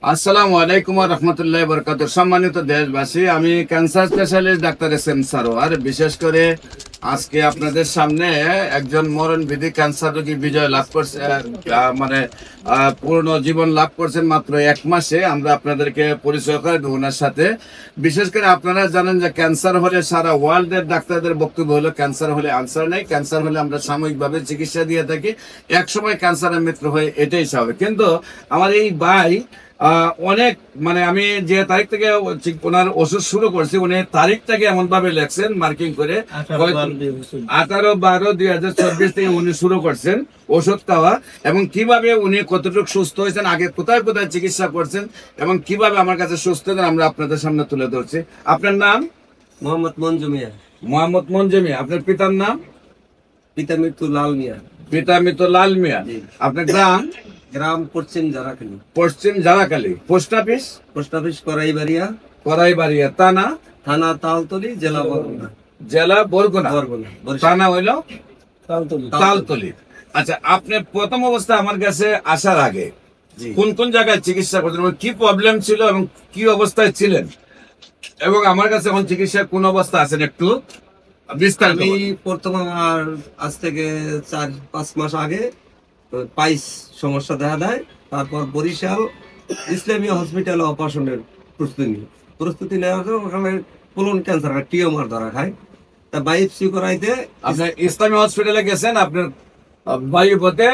আসসালামু আলাইকুম ওয়া রাহমাতুল্লাহি ওয়া বারাকাতুহু। সম্মানিত দেশবাসী, আমি cancer specialist doctor SM. Sarwar. বিশেষ করে আজকে আপনাদের সামনে একজন মরণবিধি ক্যান্সার রোগী বিজয় লাভ করছে, পূর্ণ জীবন লাভ করছেন মাত্র 1 মাসে। আমরা আপনাদেরকে পরিচয় করে দেব ওনার সাথে। বিশেষ করে আপনারা জানেন যে ক্যান্সার হলে সারা ওয়ার্ল্ডের ডাক্তারদের বক্তব্য হলো ক্যান্সার হলে আনসার নেই, ক্যান্সার হলে আমরা সাময়িকভাবে চিকিৎসা দিয়ে থাকি, একসময় ক্যান্সারের মৃত্যু হয়, এটাই স্বাভাবিক। কিন্তু আমার এই ভাই অনেক আমি যে তারিখ থেকে ওনার ওষুধ শুরু করছি, উনি তারিখটাকে এমন ভাবে লেখছেন মার্কিং করে 18/12/2024 থেকে উনি শুরু করছেন ওষুধ খাওয়া, এবং কিভাবে উনি কতটুকু সুস্থ হয়েছেন, আগে কোথায় কোথায় চিকিৎসা করছেন এবং কিভাবে আমার কাছে সুস্থ হয়েছেন আমরা আপনাদের সামনে তুলে ধরছি। আপনার নাম? মোহাম্মদ মঞ্জু মিয়া। মোহাম্মদ মঞ্জু মিয়া। আপনার পিতার নাম? পিতা মৃত্যু লাল মিয়া। পিতা মৃত্যু লাল মিয়া। আপনার গ্রাম? গ্রাম Paschim Jarakhali. Paschim Jarakhali. Post office? Post office Karaibaria. Karaibaria. থানা? থানা তালতলি, জেলা বরগুনা। জেলা বরগুনা। বরগুনা। থানা হইল তালতলি। তালতলি। আচ্ছা, আপনি প্রথম অবস্থায় আমার কাছে আসার আগে কোন কোন জায়গায় চিকিৎসা করতেন, কি প্রবলেম ছিল এবং কি অবস্থায় ছিলেন, এবং আমার কাছে এখন চিকিৎসা কোন অবস্থা আছেন একটু বিস্তারিত? আমি প্রথম আমার আজ থেকে 4-5 মাস আগে পাইস সমস্যা দেখা দেয়। তারপর বরিশাল ইসলামী হসপিটালে অপারেশনের প্রস্তুতি নেওয়ার জন্য ওখানে কোলন ক্যান্সার টিউমার ধরা খায়। তা বায়োপসি করাইতে আপনি ইসলামী হসপিটালে গেছেন, আপনার বায়ুপথে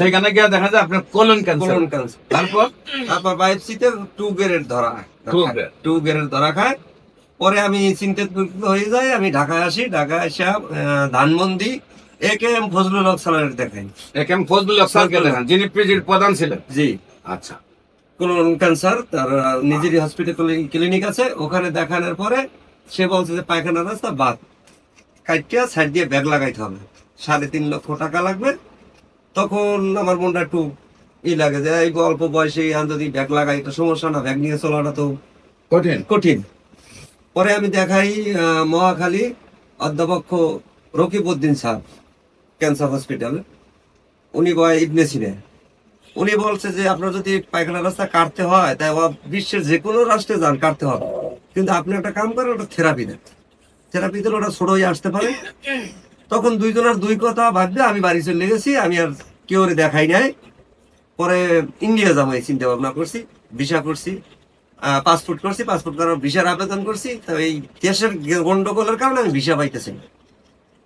সেখানে গিয়ে দেখা যায় আপনার কোলন ক্যান্সার। তারপর বায়োপসিতে 2 গ্রেড ধরা খায়। পরে আমি চিন্তিত হয়ে যাই, আমি ঢাকায় আসি। ঢাকায় এসে ধানমন্ডি এ.কে.এম. ফজলুল হক স্যারের দেখাই। এ.কে.এম. ফজলুল হক স্যারকে দেখান, যিনি পিজির প্রধান ছিলেন। জি। আচ্ছা। কোলন ক্যান্সার, তার নিজেরই হসপিটাল ক্লিনিক আছে। ওখানে দেখানোর পরে সে বলছে যে পায়খানা রাস্তা বাদ, কাটিয়া সাইড দিয়ে ব্যাগ লাগাইতে হবে, 3.5 লক্ষ টাকা লাগবে। তখন আমার মনটা একটু লাগে যে এই অল্প বয়সে যদি ব্যাগ লাগাই তো সমস্যা না, ব্যাগ নিয়ে চলাটা তো কঠিন। পরে আমি দেখাই মহাখালী অধ্যক্ষ রকিবউদ্দিন স্যার ক্যান্সার হসপিটালে। উনি বয় ইবনে সিনা। উনি বলছে যে আপনার যদি পায়খানা রাস্তা কাটতে হয় তাই বিশ্বের যে কোনো রাষ্ট্রে যান, কাটতে হবে, কিন্তু আপনি একটা কাম করেন, ওটা থেরাপি দিলে ওটা ছোট হয়ে আসতে পারে। তখন দুইজনের দুই কথা ভাববে আমি বাড়ি চলে গেছি, আমি আর কেউ দেখাই নাই। পরে ইন্ডিয়া যাবো এই চিন্তা ভাবনা করছি, ভিসা করছি, পাসপোর্ট করছি, পাসপোর্ট করার ভিসার আবেদন করছি। তো এই দেশের গন্ডগোলের কারণে আমি ভিসা পাইতেছি না।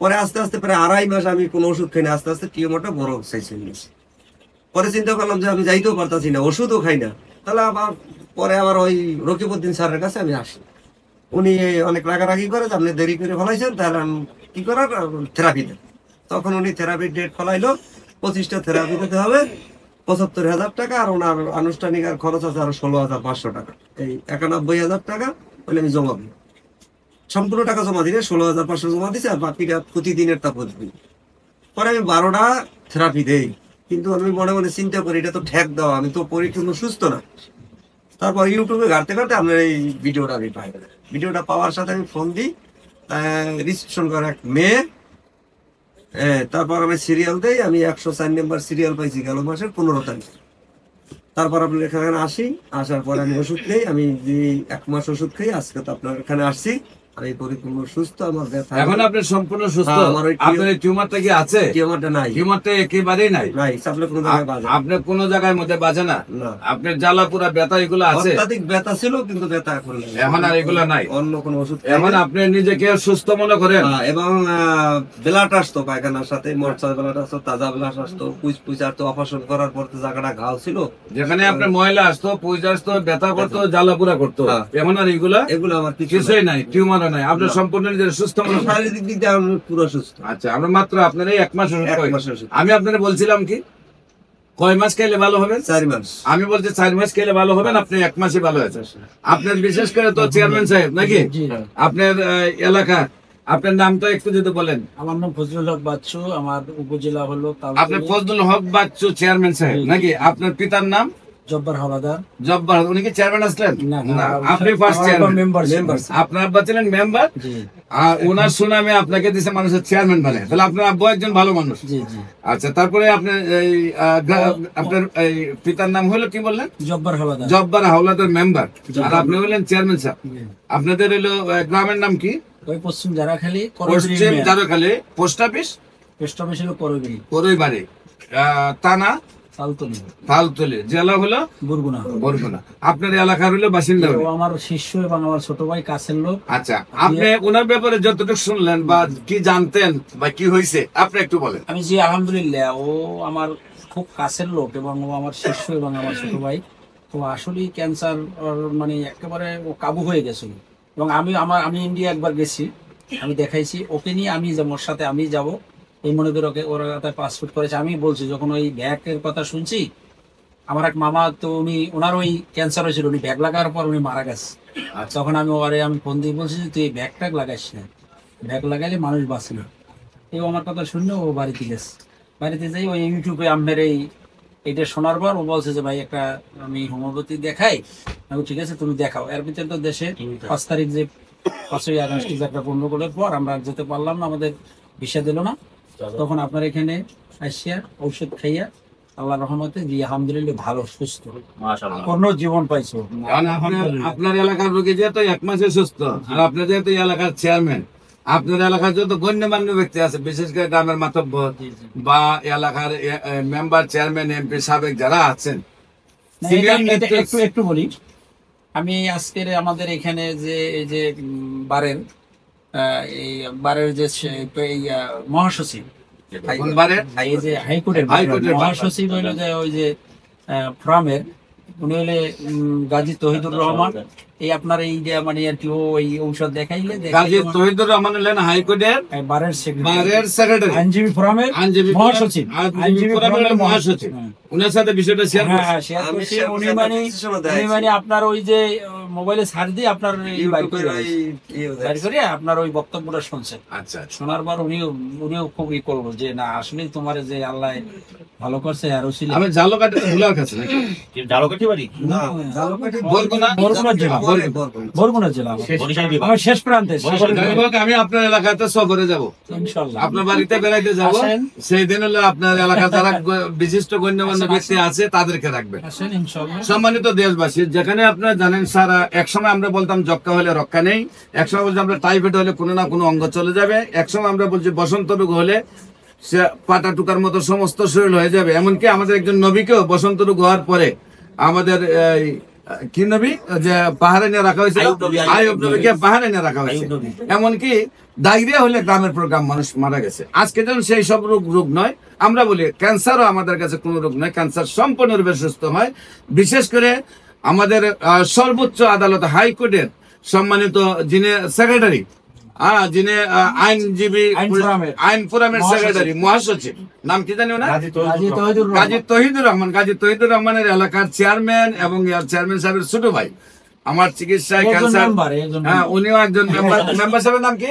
পরে আস্তে আস্তে প্রায় 2.5 মাস আমি কোনো ওষুধ খাই না, আস্তে আস্তে টিউমারটা বড় সাইজ হয়ে গেছে। পরে চিন্তা করলাম যে আমি যাইতেও পারতাছি না, ওষুধও খাই না, তাহলে পরে আবার ওই রকিবউদ্দিন স্যারের কাছে আমি আসি। উনি অনেক রাগারাগি করে যে আপনি দেরি করে ফলাইছেন, তাহলে কি করার, থেরাপি দেন। তখন উনি থেরাপির ডেট ফলাইলো, 25টা থেরাপি দিতে হবে, 75,000 টাকা, আর ওনার আনুষ্ঠানিক আর খরচ আছে আরো 16,500 টাকা। এই 91,000 টাকা বলে আমি জমা দিই। সম্পূর্ণ টাকা জমা দিলে 16,500 জমা দিচ্ছে, আর বাকিটা প্রতিদিনের তা প্রতিদিন। পরে আমি 12টা থেরাপি দেই, কিন্তু আমি মনে মনে চিন্তা করি এটা তো ঠেক দেওয়া, আমি তো পরিপূর্ণ সুস্থ না। তারপর ইউটিউবে ঘাটতে ঘাটতে আপনার এই ভিডিওটা আমি পাই। ভিডিওটা পাওয়ার সাথে আমি ফোন দিই, রিসেপশন করে এক মেয়ে। তারপর আমি সিরিয়াল দেই, আমি 104 নম্বর সিরিয়াল পাইছি গেল মাসের 15 তারিখ। তারপর আপনার এখানে আসি, আসার পর আমি ওষুধ নেই, আমি যে 1 মাস ওষুধ খাই। আজকে তো আপনার এখানে আসছি, আমি পরিপূর্ণ সুস্থ। আমার ব্যথা এখন আপনি সম্পূর্ণ সুস্থ? আপনার টিউমারটা কি আছে? টিউমারটা নাই। টিউমারটা একেবারেই নাই? নাই, আপনি কোনো জায়গায় বাজে না। আপনি কোনো জায়গায় মধ্যে বাজে না? আপনার জ্বালা পুরা ব্যথা এগুলো আছে? অত্যাধিক ব্যথা ছিল, কিন্তু ব্যথা এখন নাই। এখন আর এগুলো নাই? অন্য কোনো ওষুধ এখন আপনি নিজেকে সুস্থ মনে করেন? এবং ব্লাড আসতো পায়খানার সাথে, মরচার ব্লাড আসতো, তাজা ব্লাড আসতো, পুঁজ আসতো। অপারেশন করার পর জায়গাটা ঘাও ছিল, যেখানে আপনার ময়লা আসতো, পুঁজ আসতো, ব্যথা করতো, জ্বালা পুরা করতো। এখন আর এগুলো আমার কিছুই নাই, টিউমারও নাই, আপনার সম্পূর্ণ নিজের সুস্থ মনে? শারীরিক দিক দিয়ে আমি পুরো সুস্থ। আচ্ছা, আমরা মাত্র আপনার এই 1 মাস আমি আপনারা বলছিলাম কি কয় মাস খেলে ভালো হবে? 4 মাস। আমি বলছি 4 মাস খেলে ভালো হবেন, আপনি 1 মাসে ভালো হয়েছে। আপনার বিশেষ করে তো চেয়ারম্যান সাহেব নাকি আপনার এলাকা, আপনার নামটা একটু যদি বলেন। আমার নাম ফজলুল হক বাচ্চু, আমার উপজেলা হলো। আপনি ফজলুল হক বাচ্চু চেয়ারম্যান সাহেব নাকি? আপনার পিতার নাম? জব্বার হাওলাদার। জব্বার, উনি কি চেয়ারম্যান আসলেন? না, না, আপনি ফার্স্ট চেয়ারম্যান। মেম্বার। আপনার আব্বা ছিলেন মেম্বার, জি আর ওনার সুনামে আপনাকে দিছে মানুষের চেয়ারম্যান বানায়। তাহলে আপনার আব্বা একজন ভালো মানুষ। জি জি। আচ্ছা, তারপরে আপনার এই আপনার এই পিতার নাম হলো কি বললেন? জব্বার হাওলাদার। জব্বার হাওলাদার মেম্বার, আর আপনি হলেন চেয়ারম্যান সাহেব। জি। আপনাদের হলো গ্রামের নাম কি? ওই Paschim Jarakhali, Paschim Jarkhali. Post office? Post office হলো করবিল, করইবাড়ি, থানা তালতলি, তালতলি, জেলা হলো বরগুনা। বরগুনা। আপনার এলাকার হলো বাসিন্দা ও উনি। আমার শিষ্য এবং আমার ছোট ভাই কাছের লোক। আচ্ছা, আপনি ওনার ব্যাপারে যতটুকু শুনলেন বা কি জানতেন বা কি হয়েছে আপনি একটু বলেন। আমি জি আলহামদুলিল্লাহ, ও আমার খুব কাছের লোক এবং ও আমার শিষ্য এবং আমার ছোট ভাই। তো আসলে ক্যান্সার মানে একেবারে ও কাবু হয়ে গেছিল। এবং আমি ইন্ডিয়া একবার গেছি, আমি দেখাইছি ওকে নিয়ে, আমি যে ওর সাথে আমি যাব এই মনে করে ওকে, ওরা তার পাসপোর্ট করেছে। আমি বলছি যখন ওই ব্যাগের কথা শুনছি, আমার এক মামা তো উনি, ওনার ওই ক্যান্সার হয়েছিল, উনি ব্যাগ লাগার পর উনি মারা গেছে। তখন আমি ফোন দিয়ে বলছি যে তুই এই ব্যাগ ট্যাগ লাগাইস না, ব্যাগ লাগাইলে মানুষ বাঁচে না। এই আমার কথা শুনে ও বাড়িতে গেছে। বাড়িতে যাই ওই ইউটিউবে আমের এইটা শোনার পর ও বলছে যে ভাই একটা আমি হোমিওপ্যাথি দেখাই। আমি বলছি, ঠিক আছে তুমি দেখাও। এর ভিতরে তো দেশে 5 তারিখ যে 5ই আগস্ট একটা গন্ডগোলের পর আমরা আর যেতে পারলাম না, আমাদের ভিসা দিল না। তখন আপনার এখানে আসিয়া ঔষধ খাইয়া আল্লাহর রহমতে জি আলহামদুলিল্লাহ ভালো সুস্থ, পূর্ণ জীবন পাইছো। কারণ আপনার এলাকার রোগী যেহেতু 1 মাসে সুস্থ, আর আপনার যেহেতু এই এলাকার চেয়ারম্যান, আপনার এলাকার যত গণ্যমান্য ব্যক্তি আছে, বিশেষ করে গ্রামের মাতব্বর বা এলাকার মেম্বার, চেয়ারম্যান, এমপি, সাবেক যারা আছেন, না, সিনিয়র একটু বলি। আমি আজকের আমাদের এখানে যে এই যে এই বারের যে এই মহাসচিব, এই যে হাইকোর্টের মহাসচিব হইলো যে ওই যে ফ্রামের, উনি হলে গাজী তহিদুর রহমান। এই আপনার এই যে মানে আর কি ওই ঔষধ দেখাইলে গাজী তহিদুর রহমান হলেন হাইকোর্টের বারের সেক্রেটারি, আইনজীবী ফোরামের মহাসচিব, আইনজীবী ফোরামের মহাসচিব। উনার সাথে বিষয়টা শেয়ার উনি মানে আপনার ওই যে মোবাইলে সার্চ দিয়ে আপনার বাইর করে আপনার ওই বক্তব্যটা শুনছেন। আচ্ছা, শোনার পর উনিও খুব করবো যে না আসলে তোমার যে আল্লাহ ভালো করছে। আর আমি জালকাঠি ভুলার কাছে নাকি? জালকাঠি বাড়ি না, বরগুনা জেলা, বরগুনা জেলা আমার শেষ প্রান্তে। আমি আপনার এলাকাতে সফরে যাব, ইনশাআল্লাহ আপনার বাড়িতে বেড়াইতে যাব। সেই দিন হলো আপনার এলাকার যারা বিশিষ্ট গণ্যমান্য ব্যক্তি আছে তাদেরকে রাখবেন। সম্মানিত দেশবাসী, যেখানে আপনারা জানেন সারা একসময় আমরা বলতাম যক্কা হলে রক্ষা নেই, একসময় বলছি আমরা টাইফয়েড হলে কোনো না কোনো অঙ্গ চলে যাবে, একসময় আমরা বলছি বসন্ত রোগ হলে সে পাটা টুকার মতো সমস্ত শরীর হয়ে যাবে। এমনকি আমাদের একজন নবীকেও বসন্ত রোগ হওয়ার পরে আমাদের কি নবী যে পাহাড়ে নিয়ে রাখা হয়েছে, আইয়ুব নবীকে পাহাড়ে নিয়ে রাখা হয়েছে। এমনকি ডায়রিয়া হলে গ্রামের পর গ্রাম মানুষ মারা গেছে। আজকে যেন সেই সব রোগ নয়, আমরা বলি ক্যান্সারও আমাদের কাছে কোনো রোগ নয়, ক্যান্সার সম্পূর্ণরূপে সুস্থ হয়। বিশেষ করে আমাদের সর্বোচ্চ আদালত হাইকোর্টের সম্মানিত যিনি সেক্রেটারি, যিনি আইনজীবী আইন ফোরামের সেক্রেটারি মহাসচিব, নাম কি জানি ওনার? গাজী তহিদুর রহমান। গাজী তহিদুর রহমানের এলাকার চেয়ারম্যান এবং চেয়ারম্যান সাহেবের ছোট ভাই আমার চিকিৎসায় ক্যান্সার, হ্যাঁ উনিও একজন মেম্বার। মেম্বার সাহেবের নাম কি?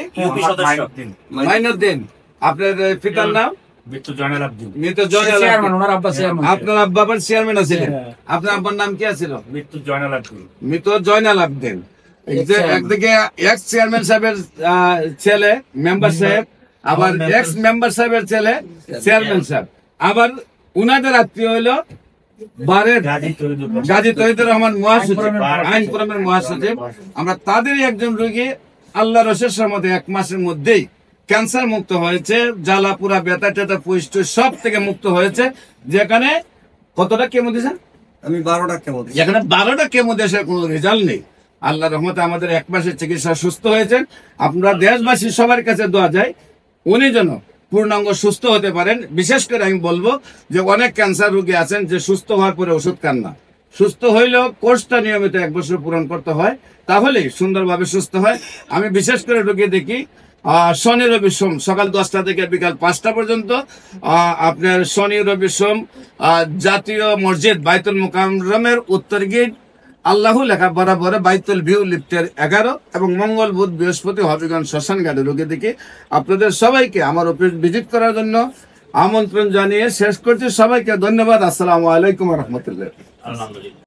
মাইনুদ্দিন। আপনার পিতার নাম? মৃত্যু জয়নাল আব্দিন। আপনার আব্বা আবার চেয়ারম্যান আছিলেন, আপনার আব্বার নাম কি আছিল? মৃত্যু জয়নাল আব্দিন। মৃত্যু জয়নাল আব্দিন। একদিকে এক্স চেয়ারম্যান সাহেবের ছেলে মেম্বার সাহেব, আবার এক্স মেম্বার সাহেবের ছেলে চেয়ারম্যান সাহেব, আবার উনাদের আত্মীয় হইল বারের গাজী তহিদুর রহমান মহাসচিব, আইন ফোরামের মহাসচিব। আমরা তাদেরই একজন রোগী আল্লাহ রসের সম্মতে 1 মাসের মধ্যেই ক্যান্সার মুক্ত হয়েছে, জ্বালা পুরা ব্যথা টেতা পুষ্ট সব থেকে মুক্ত হয়েছে। যেখানে কতটা কেমো দিয়েছেন? আমি 12টা কেমো দিয়েছি। যেখানে 12টা কেমো দেশের কোনো রেজাল্ট নেই। আল্লাহ রহমতে আমাদের 1 মাসের চিকিৎসা সুস্থ হয়েছেন। আপনারা দেশবাসী সবার কাছে দোয়া যায় উনি যেন পূর্ণাঙ্গ সুস্থ হতে পারেন। বিশেষ করে আমি বলবো যে অনেক ক্যান্সার রোগী আছেন যে সুস্থ হওয়ার পরে ওষুধ খান না, সুস্থ হইলেও কোর্সটা নিয়মিত 1 বছর পূরণ করতে হয়, তাহলেই সুন্দরভাবে সুস্থ হয়। আমি বিশেষ করে রোগী দেখি শনি রবি সোম সকাল 10টা থেকে বিকাল 5টা পর্যন্ত। আপনার শনি রবি সোম জাতীয় মসজিদ বাইতুল মুকাররমের উত্তর গেট আল্লাহ লেখা বরাবর বাইতুল ভিউ লিফটের 11 এবং মঙ্গল বুধ বৃহস্পতি হবিগঞ্জ শ্মশান ঘাটে রোগী দেখি। আপনাদের সবাইকে আমার অফিস ভিজিট করার জন্য আমন্ত্রণ জানিয়ে শেষ করছি। সবাইকে ধন্যবাদ। আসসালামু আলাইকুম রহমতুল্লাহ। আলহামদুলিল্লাহ।